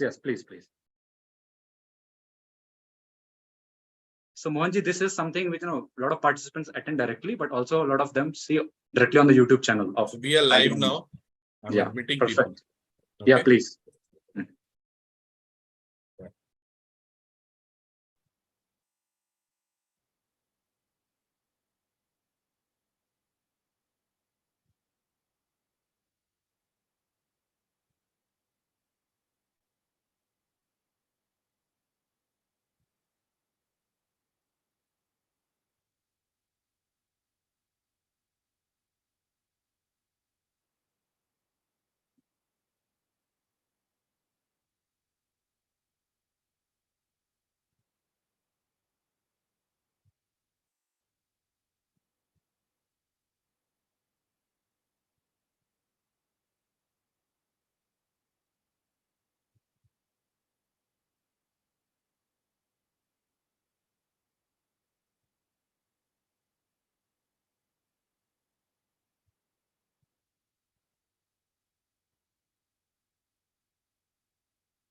yes, please. So Mohanji, this is something which, a lot of participants attend directly, but also a lot of them see directly on the YouTube channel of. We are live now. I'm admitting perfect. people. Okay. Yeah, please.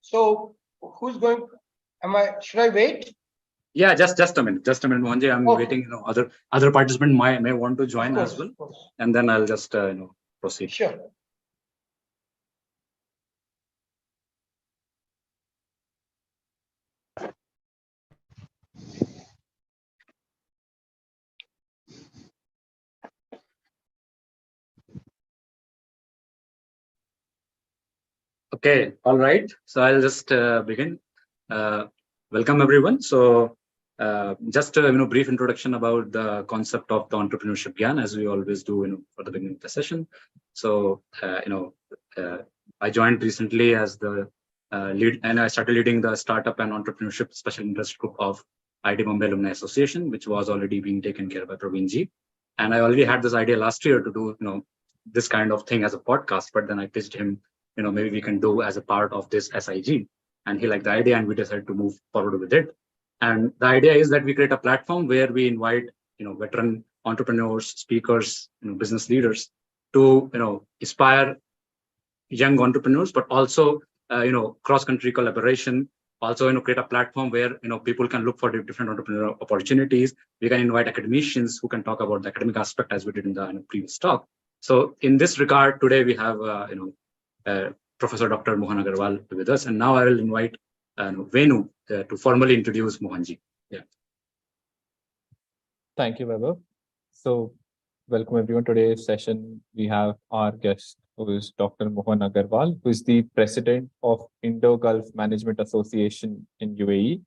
So who's going? Should I wait? Yeah, just a minute, Mohanji. I'm waiting. Other participant may want to join as well, and then I'll just proceed. Sure. Okay, all right. So I'll just begin. Welcome everyone. So just a brief introduction about the concept of the entrepreneurship Gyan, as we always do for the beginning of the session. So I joined recently as the lead, and I started leading the startup and entrepreneurship special interest group of IIT Bombay Alumni Association, which was already being taken care of by Praveen ji. And I already had this idea last year to do this kind of thing as a podcast, but then I pitched him, maybe we can do as a part of this SIG, and he liked the idea, and we decided to move forward with it. And the idea is that we create a platform where we invite veteran entrepreneurs, speakers, business leaders to inspire young entrepreneurs, but also cross-country collaboration. Also create a platform where people can look for different entrepreneurial opportunities. We can invite academicians who can talk about the academic aspect, as we did in the previous talk. So in this regard, today we have Professor Dr. Mohan Agarwal with us, and now I will invite Venu to formally introduce Mohanji. Yeah. Thank you, Vaibhav. So, welcome everyone. Today's session, we have our guest, who is Dr. Mohan Agarwal, who is the president of Indo-Gulf Management Association in UAE.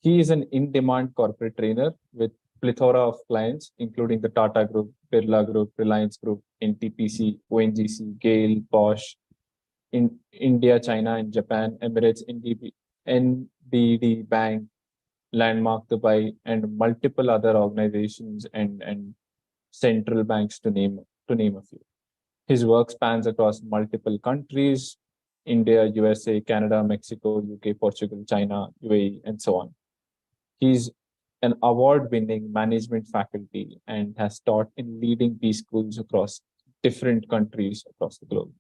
He is an in-demand corporate trainer with plethora of clients, including the Tata Group, Birla Group, Reliance Group, NTPC, ONGC, Gail, Bosch, in India, China, and Japan, Emirates NBD Bank, Landmark Dubai, and multiple other organizations and central banks to name a few. His work spans across multiple countries: India, USA, Canada, Mexico, UK, Portugal, China, UAE, and so on. He's an award-winning management faculty and has taught in leading B schools across different countries across the globe.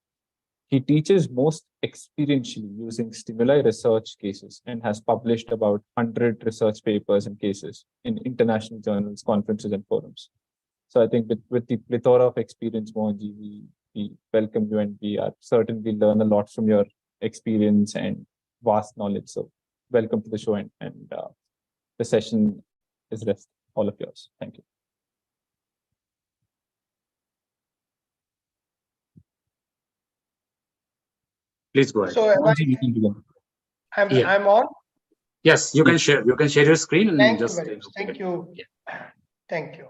He teaches most experientially using stimuli research cases and has published about 100 research papers and cases in international journals, conferences, and forums. So I think with the plethora of experience, Mohanji, we welcome you, and we are certain we learn a lot from your experience and vast knowledge. So welcome to the show, and the session is rest all of yours. Thank you. Please go ahead. So I'm on. Yes, you can share. You can share your screen and Thank just. You very much. Thank you. Yeah. Thank you.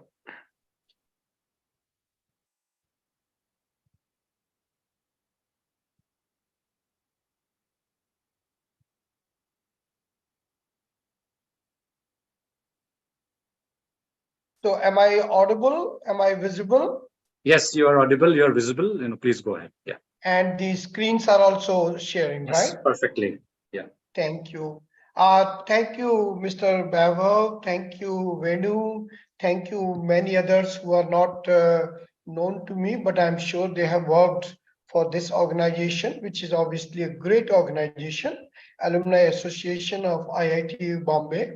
So am I audible? Am I visible? Yes, you are audible, you are visible, please go ahead. Yeah. And the screens are also sharing, yes, right? Perfectly. Yeah. Thank you. Thank you, Mr. Vaibhav. Thank you, Venu. Thank you, many others who are not known to me, but I'm sure they have worked for this organization, which is obviously a great organization, Alumni Association of IIT Bombay.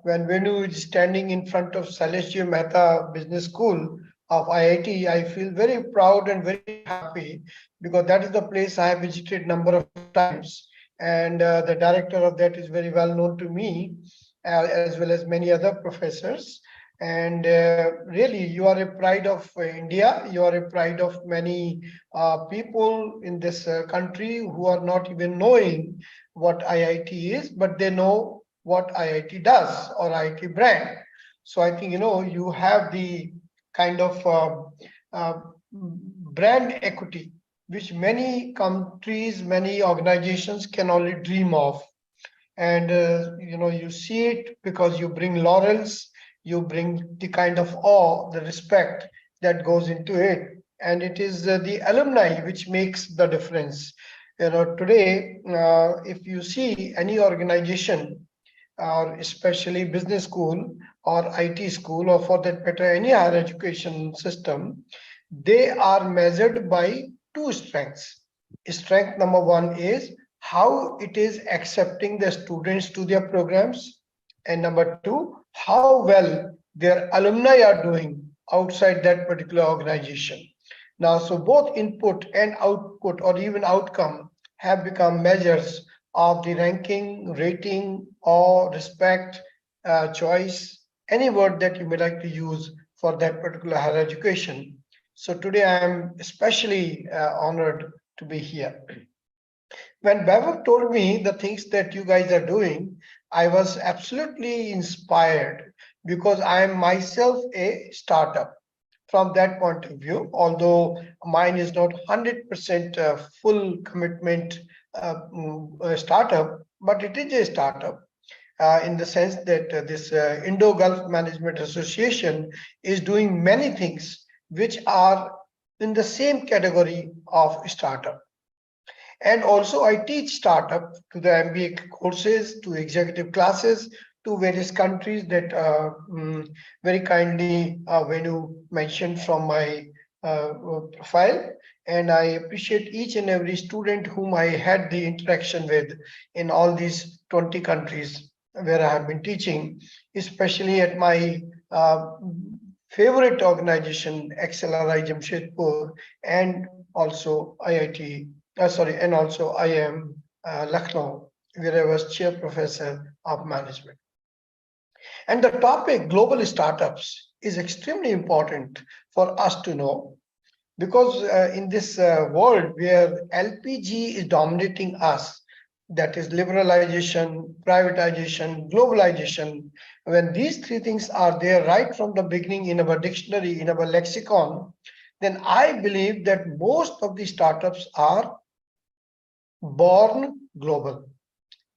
When Venu is standing in front of Celestial Mehta Business School of IIT, I feel very proud and very happy because that is the place I have visited number of times. And the director of that is very well known to me, as well as many other professors. And really, you are a pride of India. You are a pride of many people in this country who are not even knowing what IIT is, but they know what IIT does or IIT brand. So I think, you have the kind of brand equity, which many countries, many organizations can only dream of. And, you see it because you bring laurels, you bring the kind of awe, the respect that goes into it. And it is the alumni which makes the difference. Today, if you see any organization, or especially business school or IT school, or for that matter, any higher education system, they are measured by two strengths. Strength number one is how it is accepting the students to their programs. And number two, how well their alumni are doing outside that particular organization. Now, so both input and output or even outcome have become measures of the ranking, rating, or respect, choice, any word that you may like to use for that particular higher education. So today I am especially honored to be here. When Vaibhav told me the things that you guys are doing, I was absolutely inspired because I am myself a startup from that point of view, although mine is not 100% full commitment startup, but it is a startup in the sense that this Indo-Gulf Management Association is doing many things which are in the same category of startup. And also I teach startup to the MBA courses, to executive classes, to various countries that very kindly Venu mentioned from my profile. And I appreciate each and every student whom I had the interaction with in all these 20 countries where I have been teaching, especially at my favorite organization, XLRI Jamshedpur, and also IIT, and also IIM Lucknow, where I was chair professor of management. And the topic global startups is extremely important for us to know, because in this world where LPG is dominating us, that is liberalization, privatization, globalization, when these three things are there right from the beginning in our dictionary, in our lexicon, then I believe that most of the startups are born global.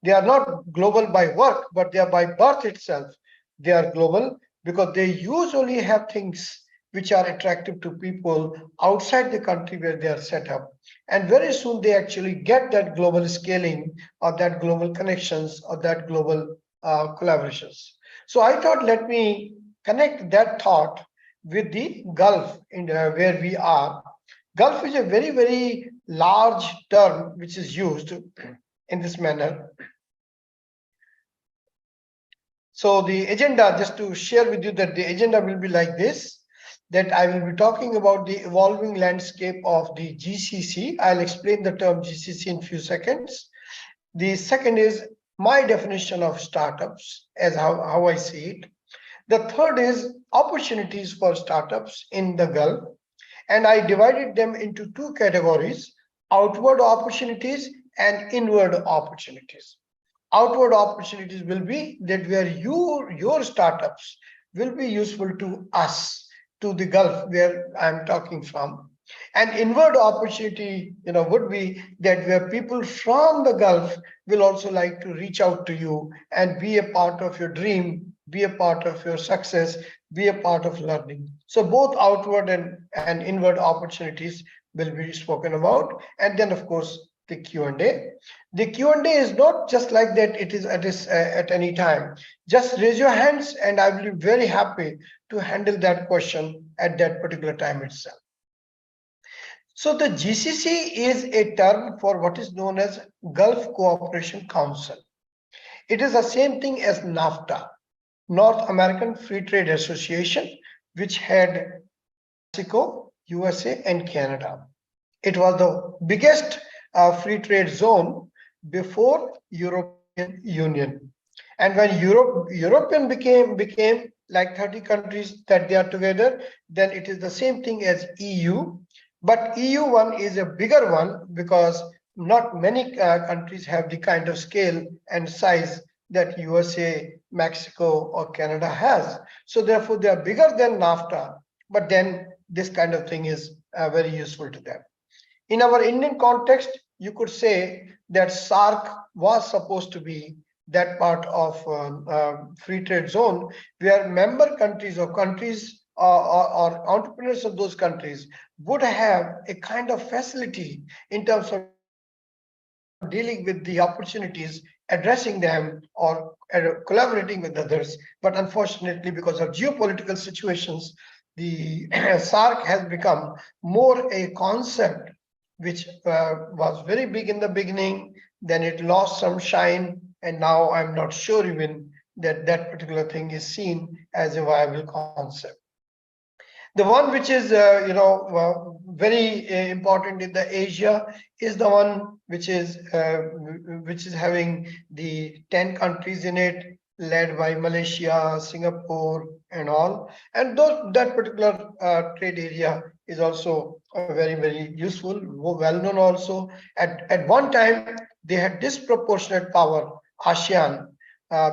They are not global by work, but they are by birth itself. They are global because they usually have things which are attractive to people outside the country where they are set up. And very soon they actually get that global scaling or that global connections or that global collaborations. So I thought, let me connect that thought with the Gulf in where we are. Gulf is a very, very large term which is used in this manner. So the agenda, just to share with you that the agenda will be like this, that I will be talking about the evolving landscape of the GCC. I'll explain the term GCC in a few seconds. The second is my definition of startups as how I see it. The third is opportunities for startups in the Gulf. And I divided them into two categories: outward opportunities and inward opportunities. Outward opportunities will be that where your startups will be useful to us, to the Gulf where I'm talking from. And inward opportunity, would be that where people from the Gulf will also like to reach out to you and be a part of your dream, be a part of your success, be a part of learning. So both outward and inward opportunities will be spoken about. And then, of course, the Q&A. The Q&A is not just like that, it is at any time. Just raise your hands and I will be very happy to handle that question at that particular time itself. So the GCC is a term for what is known as Gulf Cooperation Council. It is the same thing as NAFTA, North American Free Trade Association, which had Mexico, USA, and Canada. It was the biggest free trade zone before European Union. And when European became like 30 countries that they are together, then it is the same thing as EU. But EU one is a bigger one because not many countries have the kind of scale and size that USA, Mexico, or Canada has. So therefore, they are bigger than NAFTA. But then this kind of thing is very useful to them. In our Indian context, you could say that SAARC was supposed to be that part of free trade zone where member countries or countries or entrepreneurs of those countries would have a kind of facility in terms of dealing with the opportunities, addressing them, or collaborating with others. But unfortunately, because of geopolitical situations, the SAARC has become more a concept which was very big in the beginning, then it lost some shine, and now I'm not sure even that that particular thing is seen as a viable concept. The one which is, very important in the Asia is the one which is having the 10 countries in it, led by Malaysia, Singapore, and all. And that particular trade area is also very, very useful, well known also. At one time, they had disproportionate power, ASEAN,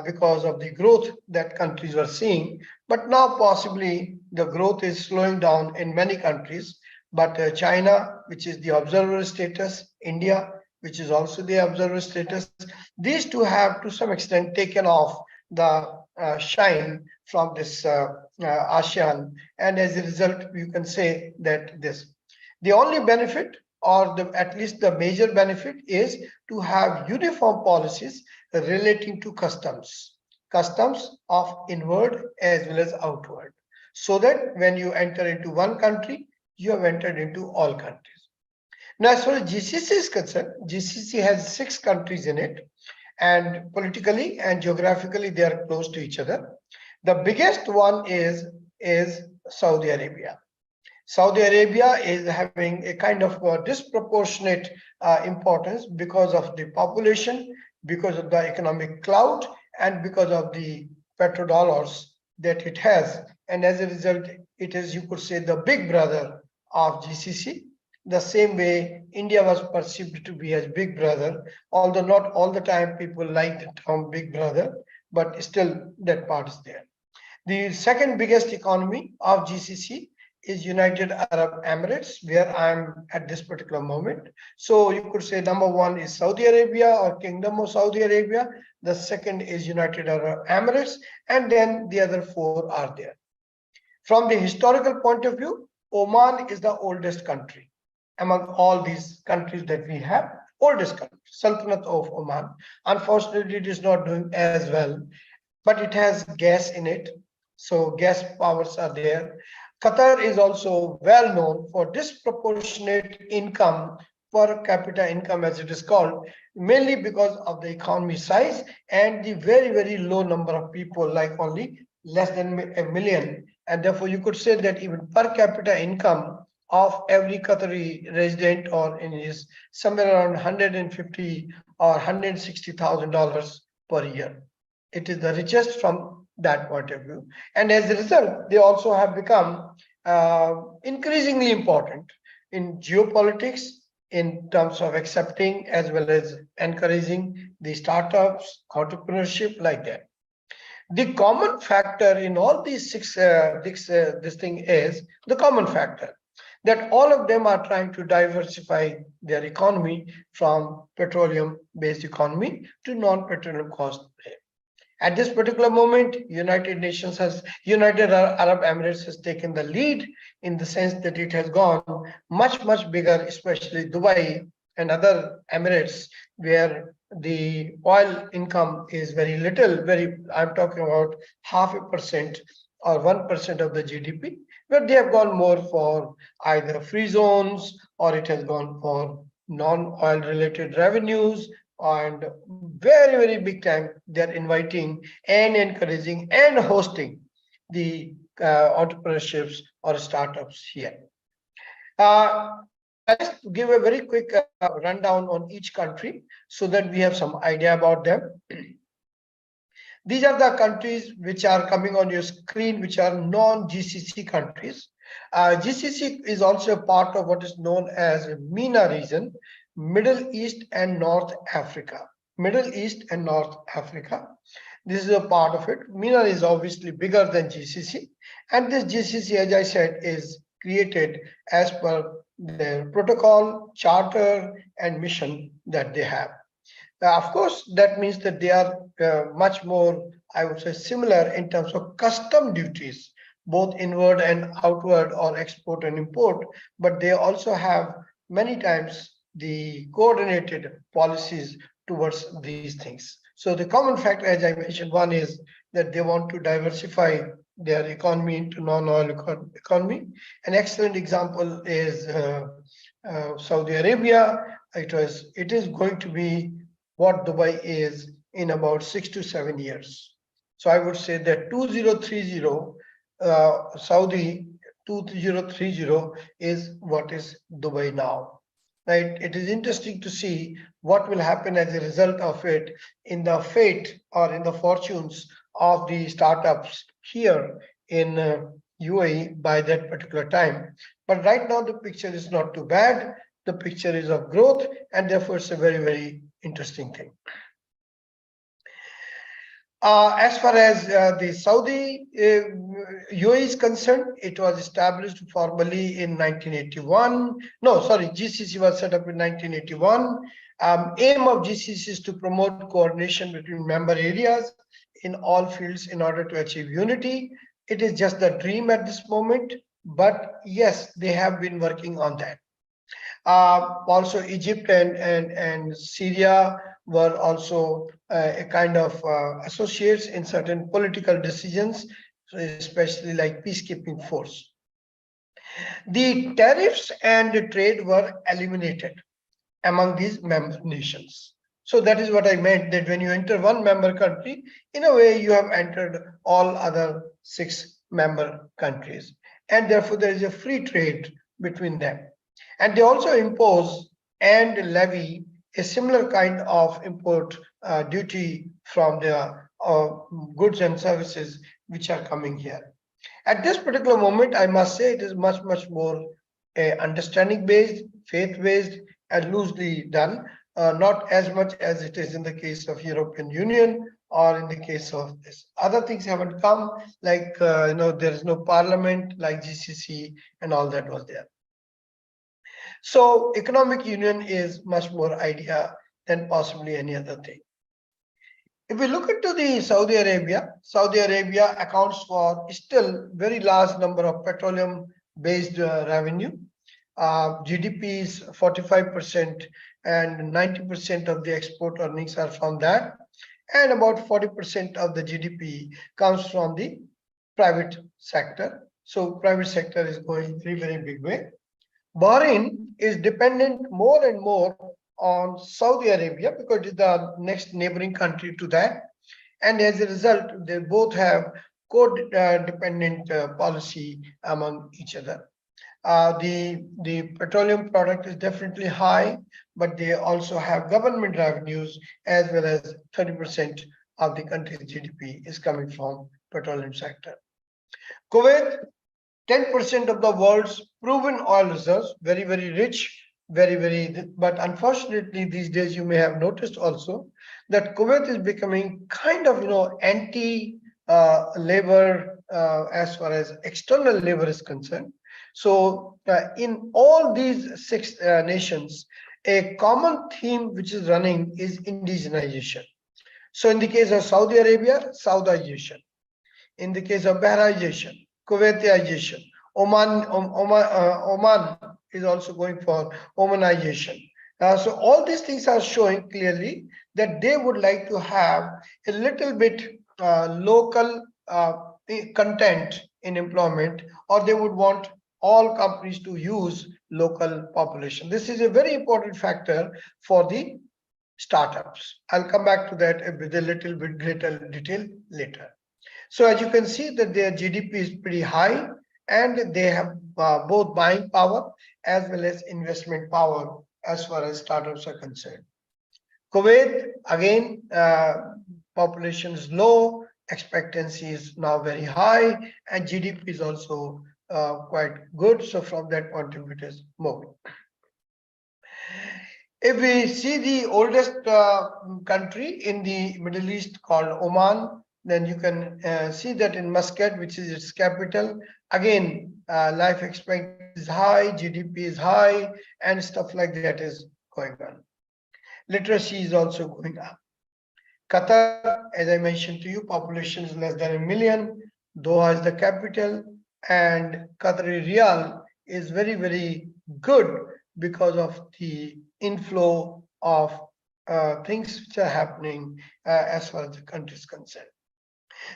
because of the growth that countries were seeing. But now possibly the growth is slowing down in many countries. But China, which is the observer status, India, which is also the observer status, these two have to some extent taken off the shine from this ASEAN. And as a result, you can say that the only benefit, or at least the major benefit, is to have uniform policies relating to customs of inward as well as outward, so that when you enter into one country, you have entered into all countries. Now, as far as GCC is concerned, GCC has 6 countries in it, and politically and geographically they are close to each other. The biggest one is Saudi Arabia. Saudi Arabia is having a kind of disproportionate importance because of the population, because of the economic clout, and because of the petrodollars that it has. And as a result, it is, you could say, the big brother of GCC. The same way India was perceived to be as big brother, although not all the time people like the term big brother, but still that part is there. The second biggest economy of GCC is United Arab Emirates, where I'm at this particular moment. So you could say number one is Saudi Arabia or Kingdom of Saudi Arabia. The second is United Arab Emirates, and then the other 4 are there. From the historical point of view, Oman is the oldest country among all these countries that we have. Oldest country, Sultanate of Oman. Unfortunately, it is not doing as well, but it has gas in it. So gas powers are there. Qatar is also well known for disproportionate income, per capita income as it is called, mainly because of the economy size and the very, very low number of people, like only less than 1 million. And therefore you could say that even per capita income of every Qatari resident or in is somewhere around 150 or $160,000 per year. It is the richest from that point of view. And as a result, they also have become increasingly important in geopolitics in terms of accepting as well as encouraging the startups, entrepreneurship, like that. The common factor in all these 6, this thing is the common factor that all of them are trying to diversify their economy from petroleum-based economy to non-petroleum cost. At this particular moment, United Arab Emirates has taken the lead in the sense that it has gone much, much bigger, especially Dubai and other Emirates, where the oil income is very little, I'm talking about 0.5% or 1% of the GDP. where they have gone more for either free zones or it has gone for non-oil related revenues, and very, very big time they're inviting and encouraging and hosting the entrepreneurships or startups here. Let's give a very quick rundown on each country so that we have some idea about them. These are the countries which are coming on your screen, which are non-GCC countries. GCC is also a part of what is known as MENA region, Middle East and North Africa. Middle East and North Africa. This is a part of it. MENA is obviously bigger than GCC, and this GCC, as I said, is created as per their protocol, charter, and mission that they have. Of course, that means that they are much more, I would say, similar in terms of custom duties, both inward and outward, or export and import, but they also have many times the coordinated policies towards these things. So the common factor, as I mentioned, one is that they want to diversify their economy into non-oil economy. An excellent example is Saudi Arabia. It is going to be what Dubai is in about 6 to 7 years. So I would say that 2030, Saudi 2030 is what is Dubai now, right? It is interesting to see what will happen as a result of it in the fate or in the fortunes of the startups here in UAE by that particular time. But right now the picture is not too bad. The picture is of growth, and therefore it's a very, very interesting thing. As far as the Saudi UAE is concerned, it was established formally in 1981. No, sorry, GCC was set up in 1981. Aim of GCC is to promote coordination between member areas in all fields in order to achieve unity. It is just a dream at this moment, but yes, they have been working on that. Also, Egypt and Syria were also a kind of associates in certain political decisions, especially like peacekeeping force. The tariffs and the trade were eliminated among these member nations. So that is what I meant, that when you enter one member country, in a way you have entered all other 6 member countries. And therefore there is a free trade between them. And they also impose and levy a similar kind of import duty from the goods and services which are coming here. At this particular moment, I must say it is much, much more understanding based, faith based, and loosely done, not as much as it is in the case of European Union or in the case of this. Other things haven't come, like there is no parliament like GCC and all that was there. So economic union is much more idea than possibly any other thing. If we look into the Saudi Arabia accounts for still very large number of petroleum based revenue. GDP is 45% and 90% of the export earnings are from that. And about 40% of the GDP comes from the private sector. So private sector is going very, very big way. Bahrain is dependent more and more on Saudi Arabia because it is the next neighboring country to that. And as a result, they both have co-dependent policy among each other. The petroleum product is definitely high, but they also have government revenues as well as 30% of the country's GDP is coming from petroleum sector. Kuwait, 10% of the world's proven oil reserves, very, very rich, but unfortunately these days you may have noticed also that Kuwait is becoming kind of, anti-labor as far as external labor is concerned. So in all these 6 nations, a common theme which is running is indigenization. So in the case of Saudi Arabia, Saudization. In the case of Bahrainization, Kuwaitization. Oman is also going for Omanization. So all these things are showing clearly that they would like to have a little bit local content in employment, or they would want all companies to use local population. This is a very important factor for the startups. I'll come back to that with a little bit greater detail later. So as you can see that their GDP is pretty high, and they have both buying power as well as investment power as far as startups are concerned. Kuwait, again, population is low, expectancy is now very high, and GDP is also quite good. So from that point of view, it is moving. If we see the oldest country in the Middle East called Oman, then you can see that in Muscat, which is its capital, again, life expectancy is high, GDP is high, and stuff like that is going on. Literacy is also going up. Qatar, as I mentioned to you, population is less than 1 million. Doha is the capital, and Qatari Riyal is very, very good because of the inflow of things which are happening as far as the country is concerned.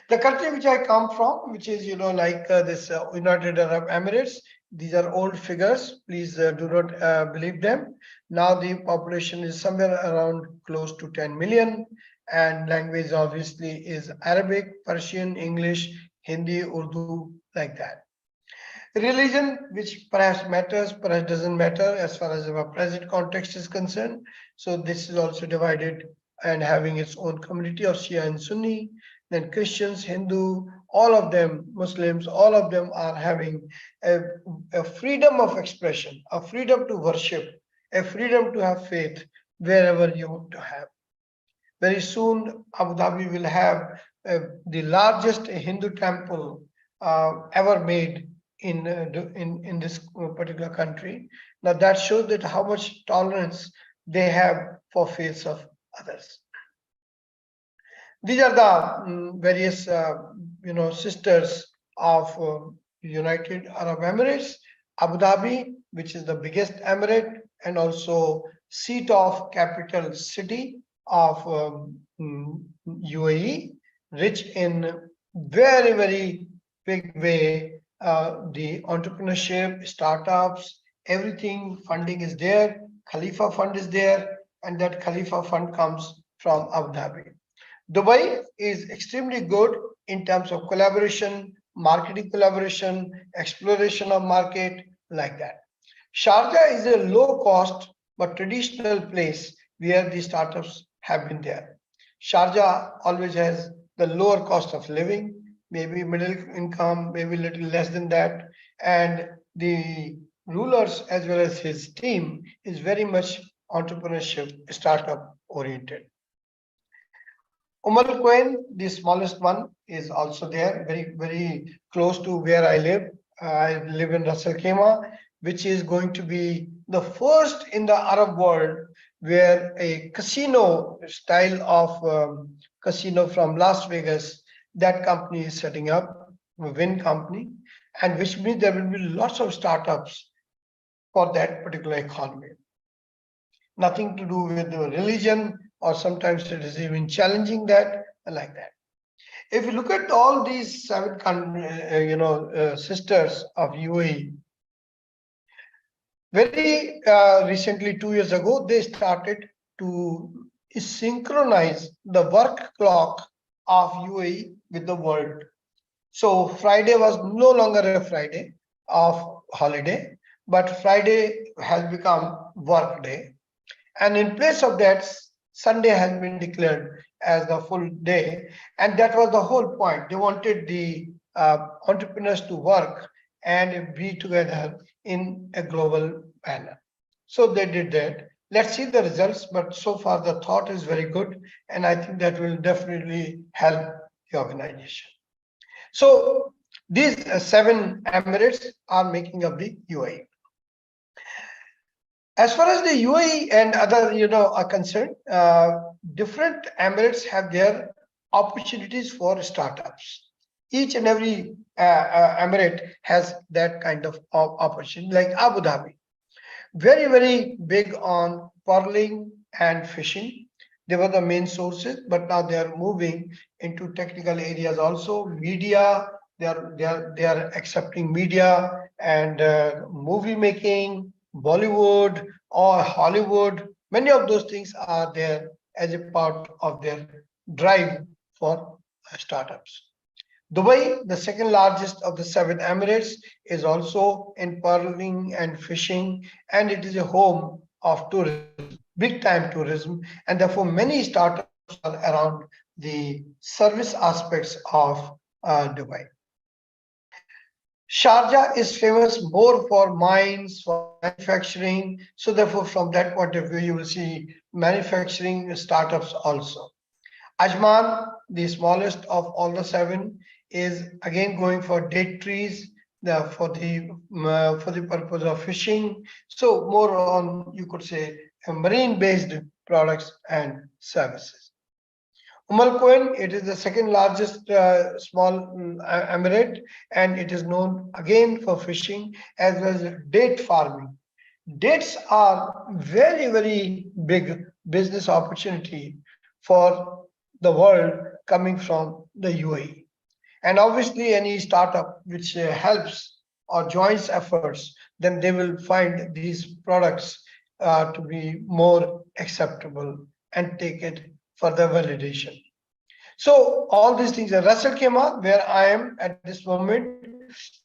The country which I come from, which is, like this United Arab Emirates, these are old figures. Please do not believe them. Now the population is somewhere around close to 10 million, and language obviously is Arabic, Persian, English, Hindi, Urdu, like that. Religion, which perhaps matters, perhaps doesn't matter as far as our present context is concerned. So this is also divided and having its own community of Shia and Sunni. Then Christians, Hindu, all of them, Muslims, all of them are having a freedom of expression, a freedom to worship, a freedom to have faith wherever you want to have. Very soon, Abu Dhabi will have the largest Hindu temple ever made in this particular country. Now that shows that how much tolerance they have for faiths of others. These are the various sisters of United Arab Emirates. Abu Dhabi, which is the biggest emirate and also seat of capital city of UAE, rich in very, very big way. The entrepreneurship, startups, everything, funding is there. Khalifa fund is there, and that Khalifa fund comes from Abu Dhabi. Dubai is extremely good in terms of collaboration, marketing collaboration, exploration of market, like that. Sharjah is a low cost but traditional place where the startups have been there. Sharjah always has the lower cost of living, maybe middle income, maybe a little less than that. And the rulers as well as his team is very much entrepreneurship, startup oriented. Al Quain, the smallest one, is also there, very, very close to where I live. I live in Ras Al Khaimah, which is going to be the first in the Arab world where a casino style of casino from Las Vegas, that company is setting up, a Venu company, and which means there will be lots of startups for that particular economy. Nothing to do with the religion, or sometimes it is even challenging that, like that. If you look at all these 7 sisters of UAE, very recently, 2 years ago, they started to synchronize the work clock of UAE with the world. So Friday was no longer a Friday of holiday, but Friday has become work day. And in place of that, Sunday has been declared as the full day. And that was the whole point. They wanted the entrepreneurs to work and be together in a global manner. So they did that. Let's see the results, but so far the thought is very good. And I think that will definitely help the organization. So these 7 emirates are making up the UAE. As far as the UAE and other, are concerned, different emirates have their opportunities for startups. Each and every emirate has that kind of opportunity, like Abu Dhabi. Very, very big on pearling and fishing. They were the main sources, but now they are moving into technical areas also, media, They are accepting media and movie making, Bollywood or Hollywood. Many of those things are there as a part of their drive for startups. Dubai, the second largest of the seven Emirates, is also in pearling and fishing, and it is a home of tourism, big time tourism, and therefore many startups are around the service aspects of Dubai. Sharjah is famous more for mines, for manufacturing. So therefore, from that point of view, you will see manufacturing startups also. Ajman, the smallest of all the seven, is again going for date trees for the purpose of fishing. So more on, you could say, marine-based products and services. Quoin, it is the second largest small emirate, and it is known again for fishing as well as date farming. Dates are very, very big business opportunity for the world coming from the UAE. And obviously, any startup which helps or joins efforts, then they will find these products to be more acceptable and take it for the validation. So all these things, Russell Kema, where I am at this moment,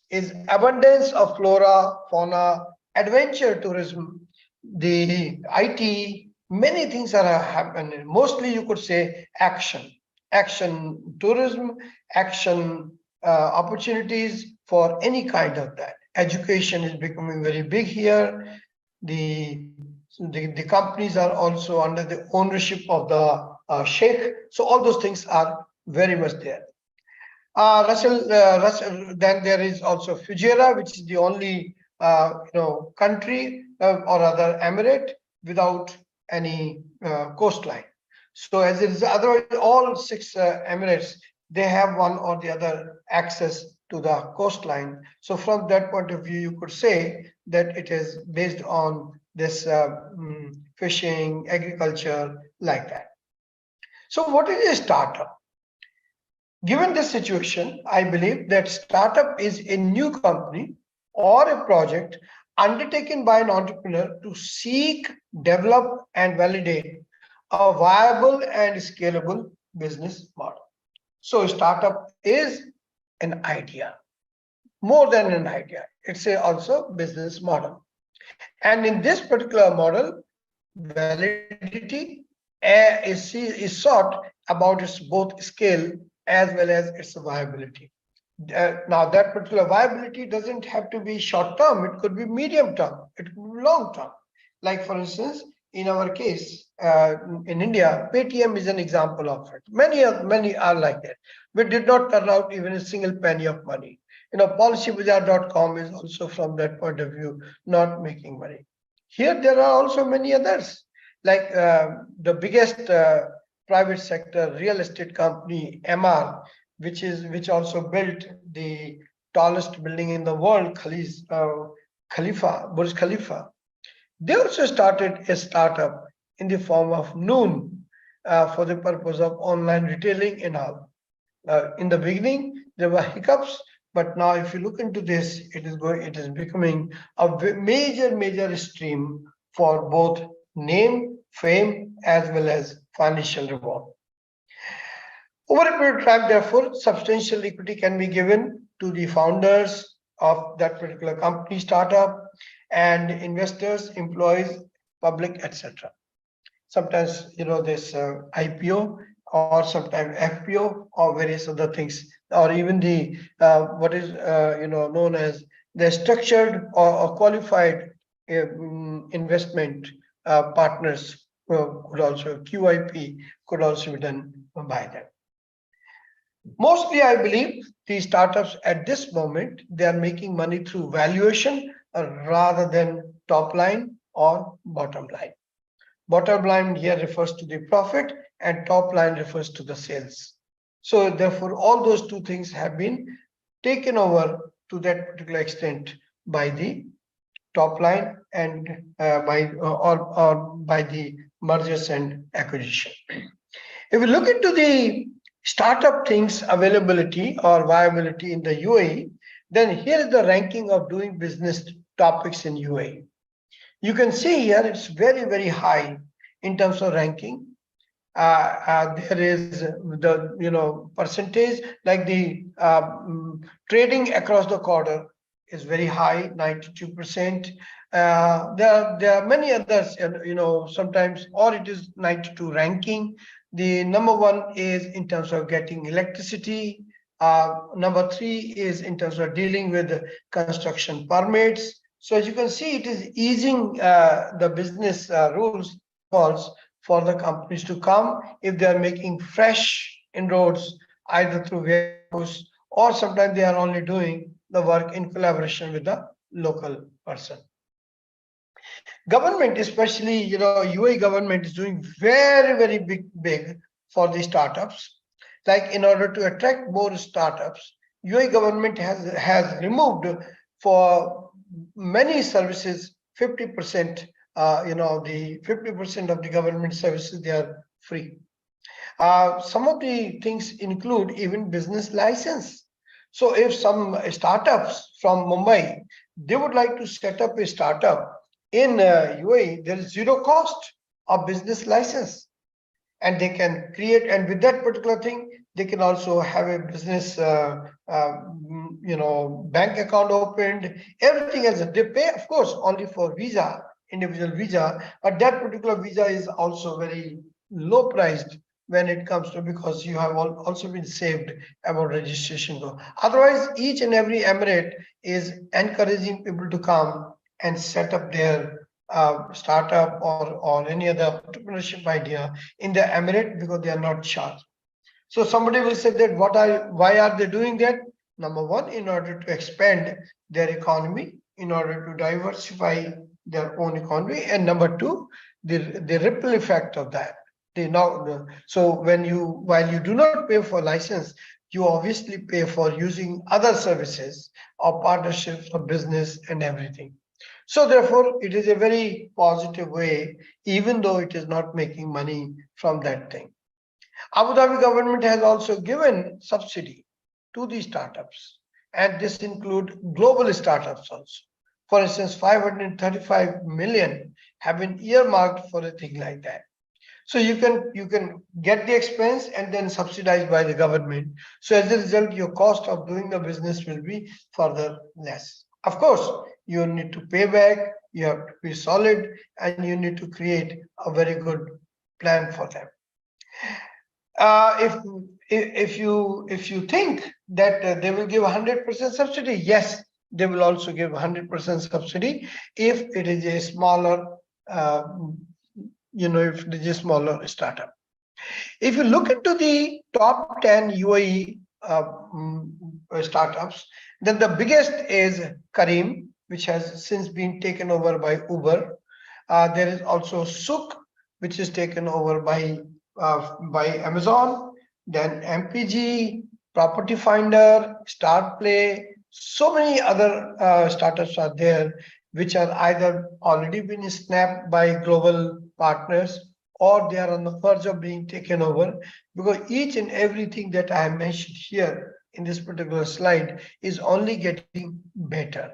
is abundance of flora, fauna, adventure tourism, the IT, many things are happening. Mostly you could say action tourism, action opportunities for any kind of that. Education is becoming very big here. The companies are also under the ownership of the sheikh. So all those things are very much there. Russell, then there is also Fujairah, which is the only country or rather emirate without any coastline. So as it is, otherwise all six emirates, they have one or the other access to the coastline. So from that point of view, you could say that it is based on this fishing, agriculture, like that. So what is a startup? Given this situation, I believe that startup is a new company or a project undertaken by an entrepreneur to seek, develop, and validate a viable and scalable business model. So startup is an idea, more than an idea. It's also business model. And in this particular model, validity is sought about its both scale as well as its viability. Now, that particular viability doesn't have to be short term, it could be medium term, it could be long term. Like, for instance, in our case, in India, Paytm is an example of it. Many are like that. We did not turn out even a single penny of money. Policybazaar.com is also, from that point of view, not making money. Here, there are also many others, like the biggest private sector real estate company, MR, which also built the tallest building in the world, Burj Khalifa. They also started a startup in the form of Noon for the purpose of online retailing and all. In the beginning, there were hiccups, but now if you look into this, it is becoming a major stream for both name, fame, as well as financial reward. Over a period of time, therefore, substantial equity can be given to the founders of that particular company startup and investors, employees, public, etc. Sometimes, this IPO or sometimes FPO or various other things, or even the what is known as the structured or qualified investment partners could also, QIP could also be done by them. Mostly, I believe the startups at this moment, they are making money through valuation rather than top line or bottom line. Bottom line here refers to the profit and top line refers to the sales. So therefore, all those two things have been taken over to that particular extent by the top line and by the mergers and acquisition. If we look into the startup things availability or viability in the UAE, then here is the ranking of doing business topics in UAE. You can see here it's very, very high in terms of ranking. There is the percentage like the trading across the quarter is very high, 92%. There are many others, sometimes, or it is 92 ranking. The number one is in terms of getting electricity. Number three is in terms of dealing with construction permits. So as you can see, it is easing the business rules for the companies to come if they are making fresh inroads either through warehouse or sometimes they are only doing the work in collaboration with the local person. Government, especially UAE government, is doing very, very big for the startups. Like in order to attract more startups, UAE government has removed for many services 50%. The 50% of the government services, they are free. Some of the things include even business license. So if some startups from Mumbai, they would like to set up a startup in UAE, there is zero cost of business license. And they can create, and with that particular thing, they can also have a business, bank account opened, everything else. They pay, of course, only for visa, individual visa, but that particular visa is also very low priced when it comes to, because you have also been saved about registration. Otherwise, each and every emirate is encouraging people to come and set up their startup or any other entrepreneurship idea in the emirate because they are not charged. So somebody will say that why are they doing that? Number one, in order to expand their economy, in order to diversify their own economy, and number two, the ripple effect of that. So while you do not pay for license, you obviously pay for using other services or partnerships or business and everything. So therefore, it is a very positive way, even though it is not making money from that thing. Abu Dhabi government has also given subsidy to these startups, and this includes global startups also. For instance, 535 million have been earmarked for a thing like that. So you can get the expense and then subsidized by the government. So as a result, your cost of doing the business will be further less. Of course, you need to pay back, you have to be solid, and you need to create a very good plan for them. If you think that they will give 100% subsidy, yes, they will also give 100% subsidy if it is a smaller, if it is a smaller startup. If you look into the top 10 UAE startups, then the biggest is Careem, which has since been taken over by Uber. There is also Souk, which is taken over by Amazon. Then MPG, Property Finder, StartPlay. So many other startups are there, which are either already been snapped by global partners or they are on the verge of being taken over, because each and everything that I have mentioned here in this particular slide is only getting better.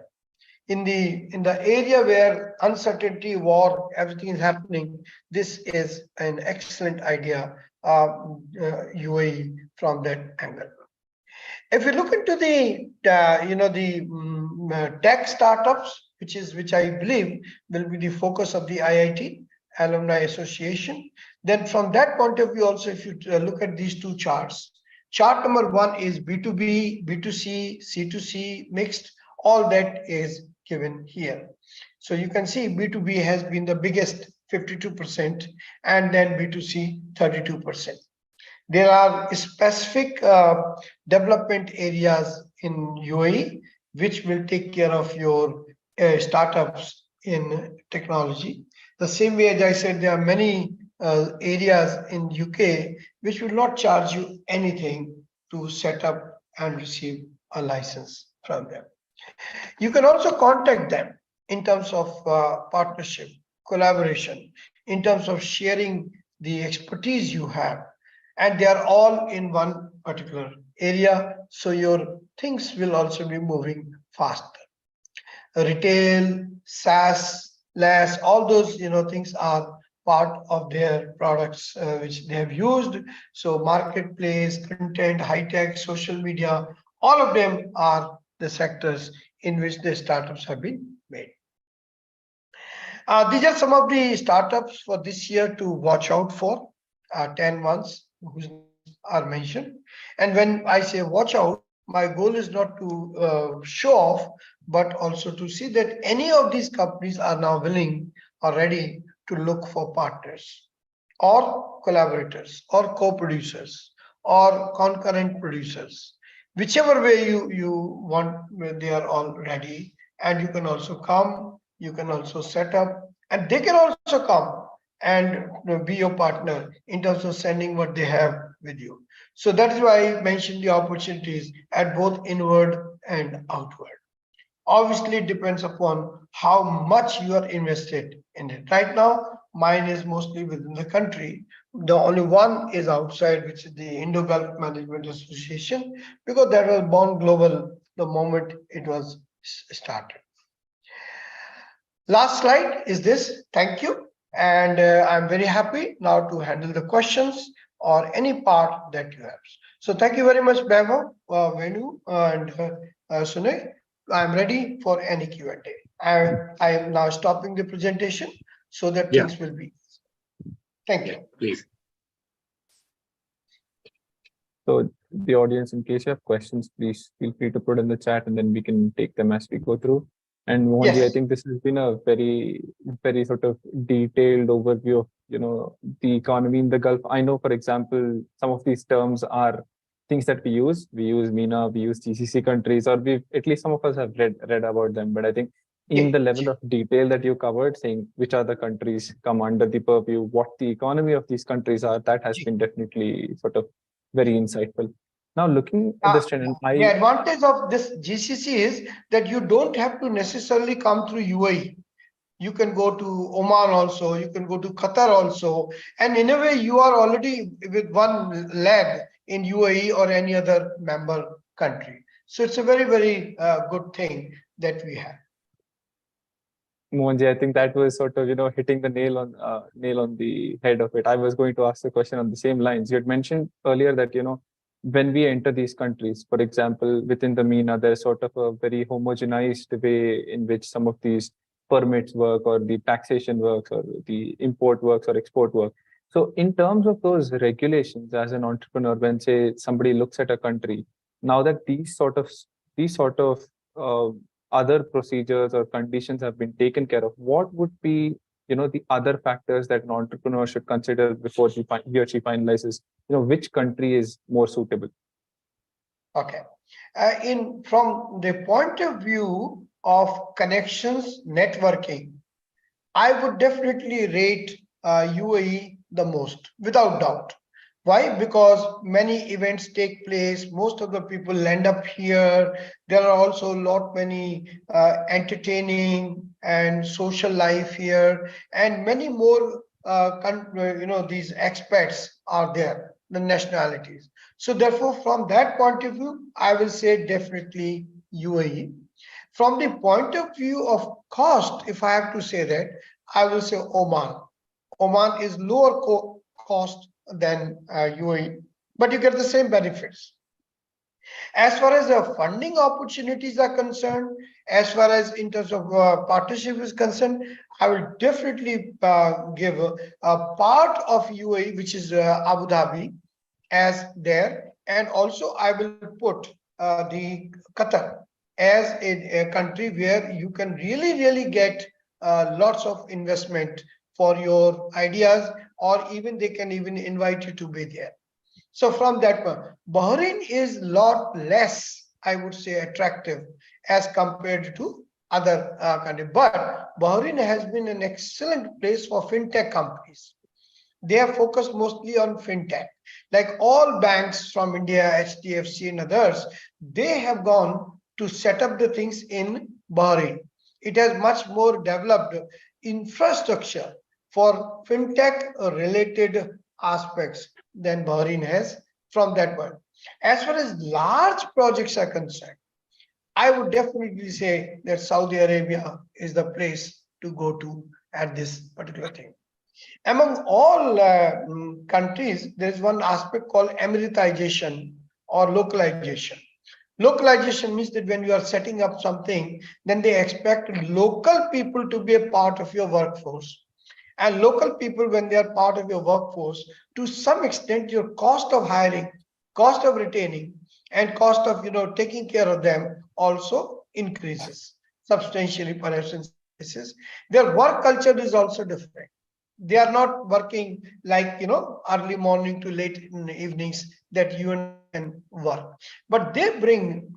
In the area where uncertainty, war, everything is happening, this is an excellent idea, UAE from that angle. If you look into the tech startups, which I believe will be the focus of the IIT Alumni Association, then from that point of view also, if you look at these two charts, chart number one is B2B, B2C, C2C mixed, all that is given here. So you can see B2B has been the biggest, 52%, and then B2C 32%. There are specific development areas in UAE which will take care of your startups in technology. The same way as I said, there are many areas in UK which will not charge you anything to set up and receive a license from them. You can also contact them in terms of partnership, collaboration, in terms of sharing the expertise you have. and they are all in one particular area. So your things will also be moving faster. Retail, SaaS, LAS, all those things are part of their products which they have used. So marketplace, content, high tech, social media, all of them are the sectors in which the startups have been made. These are some of the startups for this year to watch out for, 10 ones whose are mentioned. And when I say watch out, my goal is not to show off, but also to see that any of these companies are now willing or ready to look for partners or collaborators or co-producers or concurrent producers. Whichever way you want, they are all ready, and you can also come, you can also set up, and they can also come and be your partner in terms of sending what they have with you. So that is why I mentioned the opportunities at both inward and outward. Obviously, it depends upon how much you are invested in it. Right now, mine is mostly within the country. The only one is outside, which is the Indo-Gulf Management Association, because that was born global the moment it was started. Last slide is this. Thank you. And I'm very happy now to handle the questions or any part that you have. So thank you very much, Vaibhav, Venu, and Sunay. I'm ready for any Q&A. I am now stopping the presentation so that things will be. Thank you. Please. So the audience, in case you have questions, please feel free to put in the chat and then we can take them as we go through. And Mohanji, I think this has been a very, very sort of detailed overview of, the economy in the Gulf. I know, for example, some of these terms are things that we use. We use MENA, we use GCC countries, or at least some of us have read about them. But I think in the level of detail that you covered, saying which are the countries come under the purview, what the economy of these countries are, that has been definitely sort of very insightful. Now, looking at this trend, the advantage of this GCC is that you don't have to necessarily come through UAE. You can go to Oman also, you can go to Qatar also. And in a way, you are already with one leg in UAE or any other member country. So it's a very, very good thing that we have. Mohanji, I think that was sort of, hitting the nail on the head of it. I was going to ask the question on the same lines. You had mentioned earlier that, when we enter these countries, for example, within the MENA, there's sort of a very homogenized way in which some of these permits work, or the taxation works, or the import works, or export work. So in terms of those regulations, as an entrepreneur, when say somebody looks at a country, now that these sort of other procedures or conditions have been taken care of, what would be the other factors that an entrepreneur should consider before he or she finalizes which country is more suitable? Okay. From the point of view of connections, networking, I would definitely rate UAE the most, without doubt. Why? Because many events take place. Most of the people end up here. There are also many entertaining and social life here, and many more. These expats are there, the nationalities. So therefore, from that point of view, I will say definitely UAE. From the point of view of cost, if I have to say that, I will say Oman. Oman is lower cost than UAE, but you get the same benefits. As far as the funding opportunities are concerned, as far as in terms of partnership is concerned, I will definitely give a part of UAE, which is Abu Dhabi, as there, and also I will put the Qatar as a country where you can really get lots of investment for your ideas, or even they can even invite you to be there. So from that point, Bahrain is a lot less, I would say, attractive as compared to other countries. But Bahrain has been an excellent place for fintech companies. They are focused mostly on fintech. Like all banks from India, HDFC and others, they have gone to set up the things in Bahrain. It has much more developed infrastructure for fintech related aspects. than Bahrain has from that one. As far as large projects are concerned, I would definitely say that Saudi Arabia is the place to go to at this particular thing. Among all countries, there is one aspect called Emiratization or localization. Localization means that when you are setting up something, then they expect local people to be a part of your workforce. And local people, when they are part of your workforce, to some extent, your cost of hiring, cost of retaining, and cost of taking care of them also increases substantially, perhaps in some cases. Their work culture is also different. They are not working like early morning to late in the evenings that you and I can work, but they bring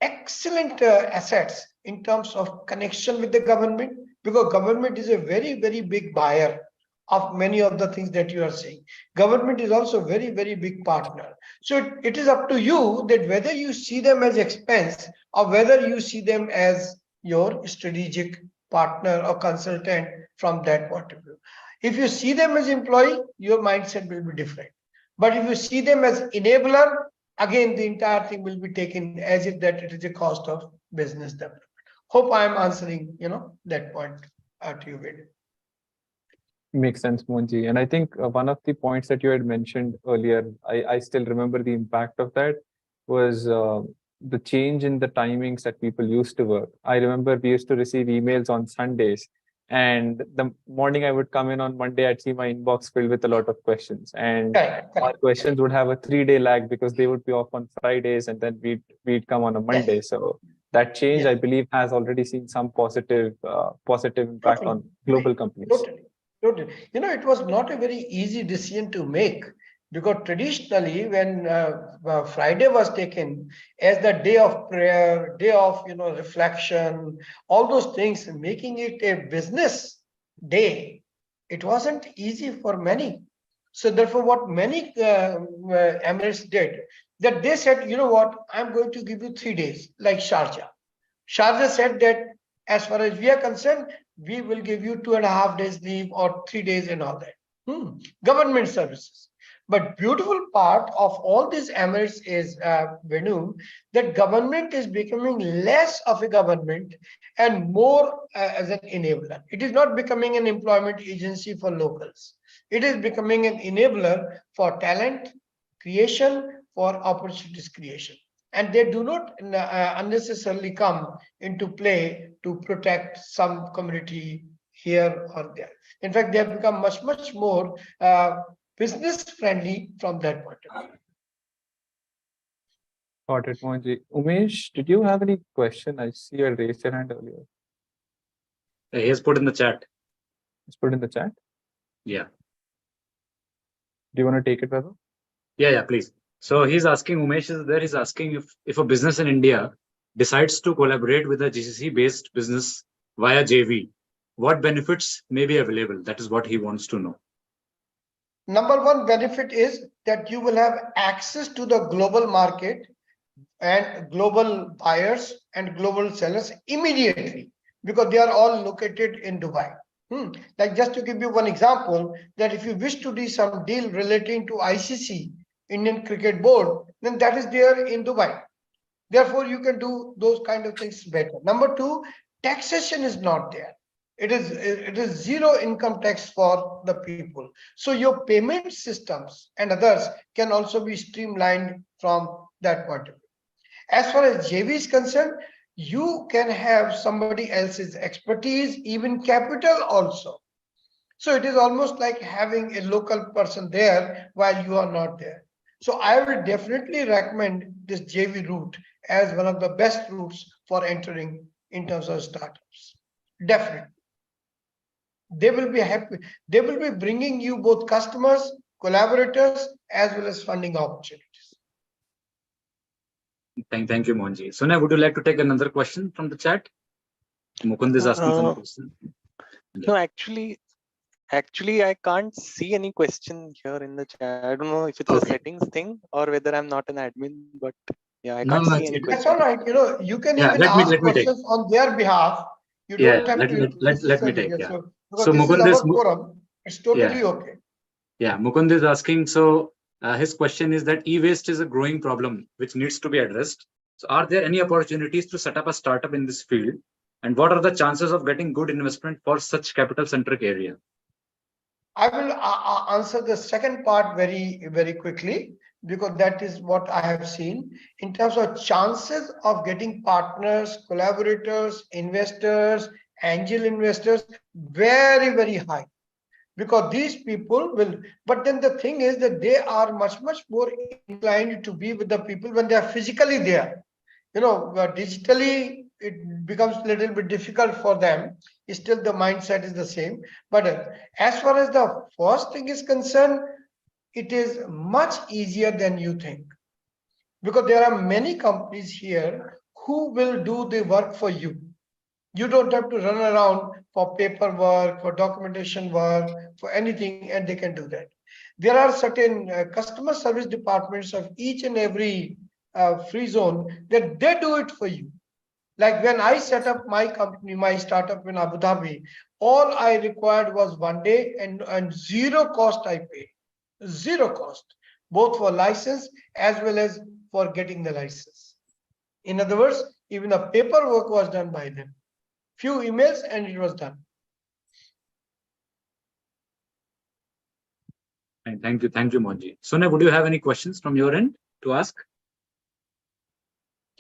excellent assets in terms of connection with the government, because government is a very, very big buyer of many of the things that you are saying. Government is also a very, very big partner. So it is up to you that whether you see them as expense or whether you see them as your strategic partner or consultant from that point of view. If you see them as employee, your mindset will be different. But if you see them as enabler, again, the entire thing will be taken as if that it is a cost of business development. Hope I am answering, that point to you, Venu. Makes sense, Mohanji. And I think one of the points that you had mentioned earlier, I still remember the impact of that was the change in the timings that people used to work. I remember we used to receive emails on Sundays, and the morning I would come in on Monday, I'd see my inbox filled with a lot of questions. And our questions would have a 3-day lag because they would be off on Fridays and then we'd come on a Monday. So that change, I believe, has already seen some positive impact on global companies. Totally. It was not a very easy decision to make, because traditionally when Friday was taken as the day of prayer, day of reflection, all those things, making it a business day, it wasn't easy for many. So therefore, what many Emirates did, that they said, you know what, I'm going to give you 3 days, like Sharjah. Sharjah said that as far as we are concerned, we will give you 2.5 days leave or 3 days and all that. Government services. But beautiful part of all these Emirates is, Venu, that government is becoming less of a government and more as an enabler. It is not becoming an employment agency for locals. It is becoming an enabler for talent creation, for opportunities creation. And they do not unnecessarily come into play to protect some community here or there. In fact, they have become much, much more business friendly from that point of view. Got it, Mohanji. Umesh, did you have any question? I see you raised your hand earlier. He has put in the chat. It's put in the chat? Yeah. Do you want to take it, Vaibhav? Yeah, please. So he's asking, Umesh is there, he's asking if a business in India decides to collaborate with a GCC-based business via JV, what benefits may be available? That is what he wants to know. Number one benefit is that you will have access to the global market and global buyers and global sellers immediately, because they are all located in Dubai. Like, just to give you one example, that if you wish to do some deal relating to ICC, Indian Cricket Board, then that is there in Dubai. Therefore, you can do those kind of things better. Number two, taxation is not there. It is zero income tax for the people. So your payment systems and others can also be streamlined from that point of view. As far as JV is concerned, you can have somebody else's expertise, even capital also. So it is almost like having a local person there while you are not there. So I will definitely recommend this JV route as one of the best routes for entering in terms of startups. Definitely. They will be happy. They will be bringing you both customers, collaborators, as well as funding opportunities. Thank you, Mohanji. Sonia, would you like to take another question from the chat? Mukund is asking some question. No, actually, I can't see any question here in the chat. I don't know if it's a settings thing or whether I'm not an admin, but yeah, I can't see any question. That's all right. You can even ask questions on their behalf. You don't have to. Let me take. Yeah. So this Mukund is our forum. It's totally okay. Yeah, Mukund is asking. So His question is that e-waste is a growing problem which needs to be addressed. So are there any opportunities to set up a startup in this field? And what are the chances of getting good investment for such capital-centric area? I will answer the second part very, very quickly, because that is what I have seen. In terms of chances of getting partners, collaborators, investors, angel investors, very, very high. Because these people will, but then the thing is that they are much, much more inclined to be with the people when they are physically there. Digitally, it becomes a little bit difficult for them. Still, the mindset is the same. But as far as the first thing is concerned, it is much easier than you think. Because there are many companies here who will do the work for you. You don't have to run around for paperwork, for documentation work, for anything, and they can do that. There are certain customer service departments of each and every free zone that they do it for you. Like when I set up my company, my startup in Abu Dhabi, all I required was 1 day and zero cost I paid. Zero cost, both for license as well as for getting the license. In other words, even the paperwork was done by them. Few emails and it was done. Thank you, Mohanji. Sonia, would you have any questions from your end to ask?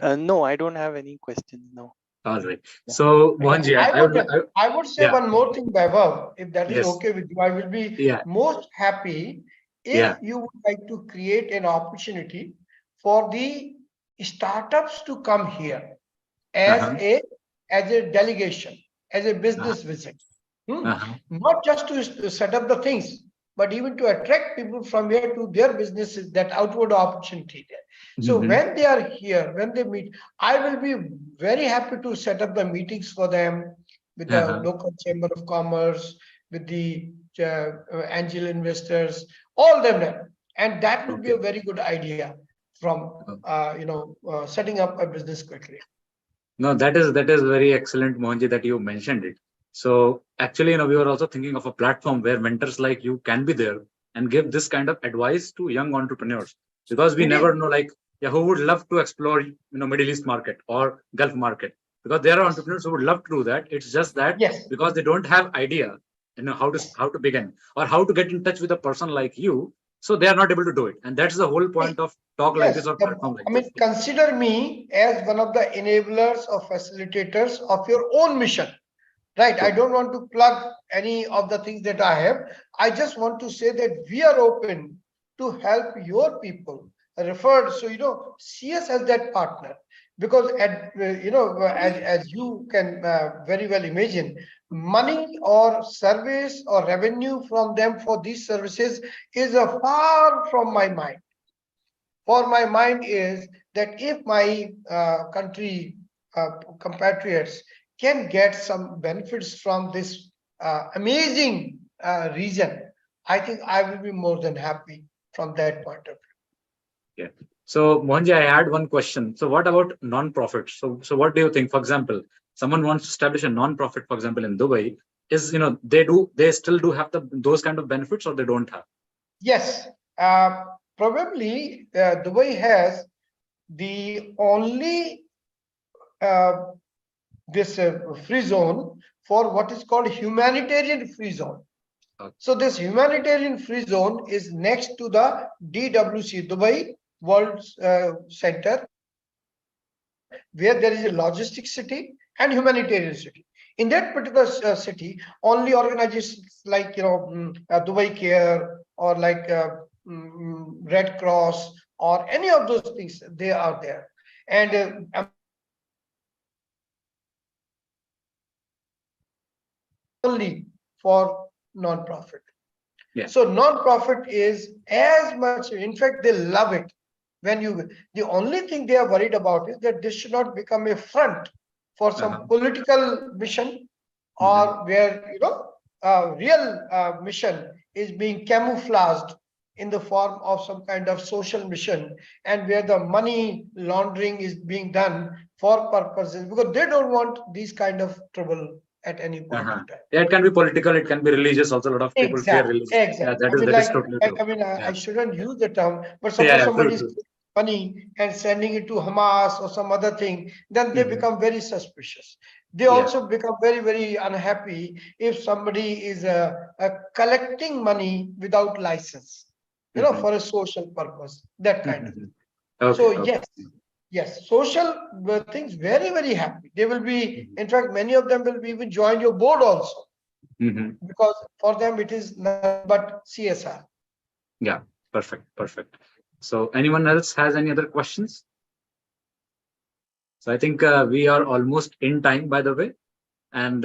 No, I don't have any questions now. All right. So, Mohanji, I would say one more thing, Vaibhav, if that is Yes. okay with you. I will be most happy if you would like to create an opportunity for the startups to come here as a delegation, as a business visit. Not just to set up the things, but even to attract people from here to their businesses, that outward opportunity there. So when they are here, when they meet, I will be very happy to set up the meetings for them with the local chamber of commerce, with the angel investors, all them there. And that would be a very good idea from setting up a business quickly. No, that is very excellent, Mohanji, that you mentioned it. So actually, we were also thinking of a platform where mentors like you can be there and give this kind of advice to young entrepreneurs, because we never know, who would love to explore, Middle East market or Gulf market, because there are entrepreneurs who would love to do that. It's just that because they don't have idea, how to begin or how to get in touch with a person like you. So they are not able to do it. And that's the whole point of talk like this or platform like this. Consider me as one of the enablers or facilitators of your own mission. Right. I don't want to plug any of the things that I have. I just want to say that we are open to help your people referred. So, see us as that partner, because as you can very well imagine, money or service or revenue from them for these services is far from my mind. For my mind is that if my country compatriots can get some benefits from this amazing region, I think I will be more than happy from that point of view. Yeah. So Mohanji, I had one question. So what about non-profits? So what do you think? For example, someone wants to establish a non-profit, for example, in Dubai, is they still do have those kind of benefits, or they don't have? Yes, probably Dubai has the only this free zone for what is called humanitarian free zone. So this humanitarian free zone is next to the DWC, Dubai World Center, where there is a logistics city and humanitarian city. In that particular city, only organizations like Dubai Care or like Red Cross or any of those things, they are there. And only for non-profit. So non-profit is as much, in fact, they love it. The only thing they are worried about is that this should not become a front for some political mission, or where real mission is being camouflaged in the form of some kind of social mission, and where the money laundering is being done for purposes, because they don't want these kind of trouble at any point of time. Yeah, it can be political, it can be religious. Also, a lot of people fear Exactly, religion. exactly. Yeah, that I mean, is like, totally true. I shouldn't use the term, but Yeah, suppose somebody true, is true. taking money and sending it to Hamas or some other thing, then they become very suspicious. They also become very, very unhappy if somebody is collecting money without license, for a social purpose, that kind of thing. So yes, social things, very, very happy. They will be, in fact, many of them will be even join your board also, because for them it is nothing but CSR. Yeah, perfect. So anyone else has any other questions? So I think we are almost in time, by the way. And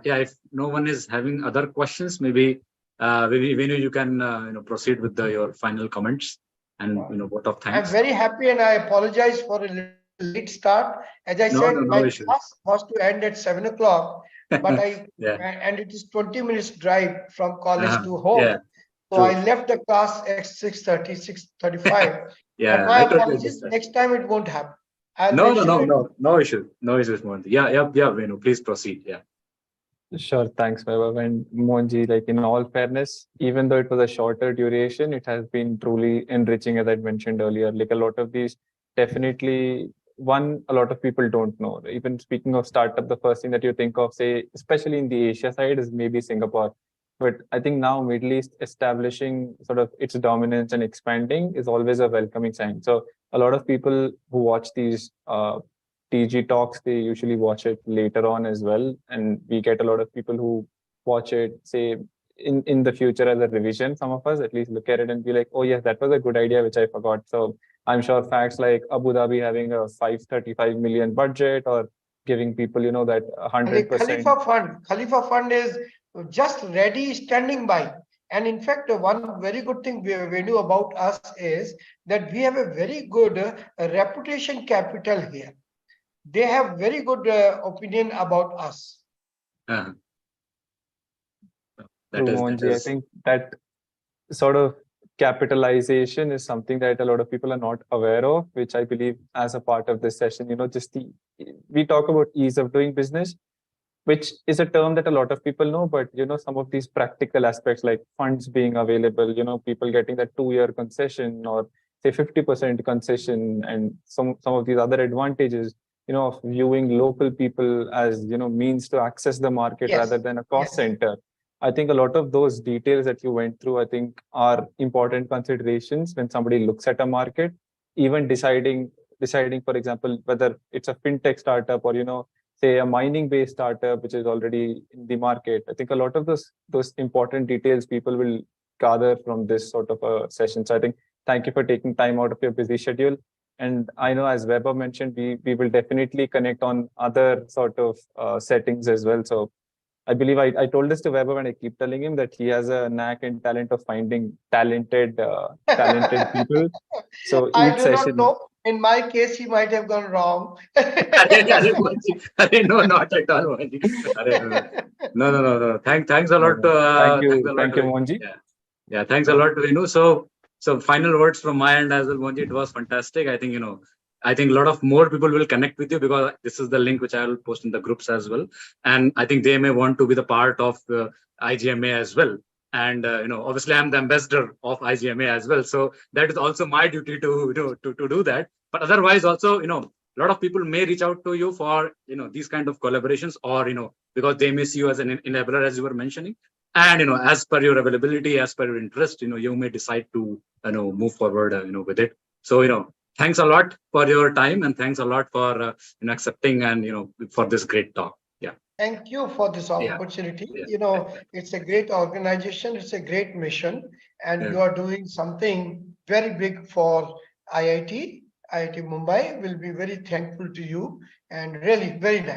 if no one is having other questions, maybe Venu, you can proceed with your final comments and vote of thanks. I'm very happy, and I apologize for a little late start. As I said, No my issue. class was to end at 7 o'clock, but Yeah. and it is 20 minutes drive from college to home. Yeah, so I left the class at 6:30, 6:35. Yeah, But my I totally apologies. understand. Next time it won't happen. I'll No make sure issues, Mohan. Yeah, Venu, please proceed. Yeah. Sure, thanks, Vaibhav. And Mohanji, like in all fairness, even though it was a shorter duration, it has been truly enriching, as I mentioned earlier. Like a lot of these, definitely a lot of people don't know. Even speaking of startup, the first thing that you think of, say, especially in the Asia side, is maybe Singapore. But I think now Middle East establishing sort of its dominance and expanding is always a welcoming sign. So a lot of people who watch these TG talks, they usually watch it later on as well. And we get a lot of people who watch it, say, in the future as a revision. Some of us at least look at it and be like, oh, yes, that was a good idea, which I forgot. So I'm sure facts like Abu Dhabi having a 535 million budget, or giving people, that 100%. Khalifa Fund is just ready, standing by. And in fact, one very good thing we do about us is that we have a very good reputation capital here. They have very good opinion about us. That True, Mohanji. I think that sort of capitalization is something that a lot of people are not aware of, which I believe as a part of this session, we talk about ease of doing business, which is a term that a lot of people know, but some of these practical aspects like funds being available, people getting that 2-year concession, or say 50% concession, and some of these other advantages, of viewing local people as means to access the market rather than a cost center. I think a lot of those details that you went through, I think, are important considerations when somebody looks at a market, even deciding, for example, whether it's a fintech startup or say a mining-based startup which is already in the market. I think a lot of those important details people will gather from this sort of a session. So I think thank you for taking time out of your busy schedule. And I know, as Vaibhav mentioned, we will definitely connect on other sort of settings as well. So I believe I told this to Vaibhav, and I keep telling him that he has a knack and talent of finding talented people. So I each do session. not know. In my case, he might have gone wrong. No, not at all. No. Thanks a lot. Thank you, Mohanji. Yeah, thanks a lot, Venu. So final words from my end as well, Mohanji. It was fantastic. I think I think a lot of more people will connect with you, because this is the link which I will post in the groups as well. And I think they may want to be the part of IGMA as well. And obviously I'm the ambassador of IGMA as well. So that is also my duty to do that. But otherwise also, a lot of people may reach out to you for these kind of collaborations, or because they may see you as an enabler, as you were mentioning. And as per your availability, as per your interest, you may decide to move forward with it. So thanks a lot for your time, and thanks a lot for accepting and for this great talk. Yeah. Thank you for this opportunity. It's a great organization, it's a great mission, and you are doing something very big for IIT. IIT Mumbai will be very thankful to you, and really very nice.